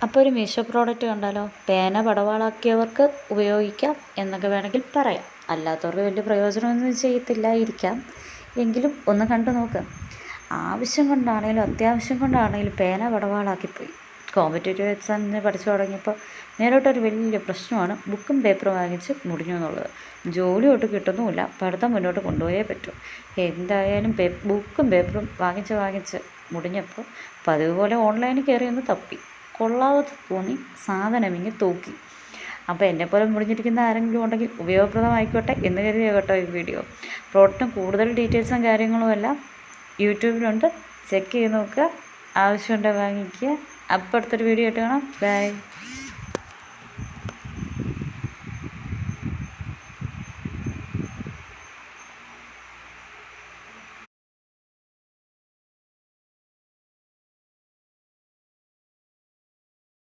അപ്പോൾ ഒരു മീഷോ പ്രോഡക്റ്റ് കണ്ടാലോ? പേന പടവാളാക്കിയവർക്ക് ഉപയോഗിക്കാം എന്നൊക്കെ വേണമെങ്കിൽ പറയാം. അല്ലാത്തവർക്ക് വലിയ പ്രയോജനമൊന്നും ചെയ്യത്തില്ലായിരിക്കാം. എങ്കിലും ഒന്ന് കണ്ടു നോക്ക്. ആവശ്യം കൊണ്ടാണേലും അത്യാവശ്യം കൊണ്ടാണേലും പേന പടവാളാക്കിപ്പോയി. കോമ്പറ്റേറ്റീവ് എക്സാമിന് പഠിച്ചു തുടങ്ങിയപ്പോൾ നേരിട്ടൊരു വലിയ പ്രശ്നമാണ് ബുക്കും പേപ്പറും വാങ്ങിച്ച് മുടിഞ്ഞു എന്നുള്ളത്. ജോലി ഒട്ട് കിട്ടുന്നുമില്ല, പഠിത്തം മുന്നോട്ട് കൊണ്ടുപോയേ പറ്റൂ. എന്തായാലും ബുക്കും പേപ്പറും വാങ്ങിച്ച് മുടിഞ്ഞപ്പോൾ പതിവ് പോലെ ഓൺലൈനിൽ കയറി ഒന്ന് തപ്പി. കൊള്ളാതെ തോന്നി, സാധനം തൂക്കി. അപ്പോൾ എന്നെപ്പോലെ മുടിഞ്ഞിരിക്കുന്ന ആരെങ്കിലും ഉണ്ടെങ്കിൽ ഉപയോഗപ്രദമായിക്കോട്ടെ എന്ന് കരുതിയ കേട്ടോ ഈ വീഡിയോ. പ്രോഡക്റ്റും കൂടുതൽ ഡീറ്റെയിൽസും കാര്യങ്ങളും എല്ലാം യൂട്യൂബിലുണ്ട്, ചെക്ക് ചെയ്ത് നോക്കുക. ആവശ്യമുണ്ടെങ്കിൽ വാങ്ങിക്കുക. അപ്പോൾ അടുത്തൊരു വീഡിയോ ആയിട്ട് കാണാം. ബൈ.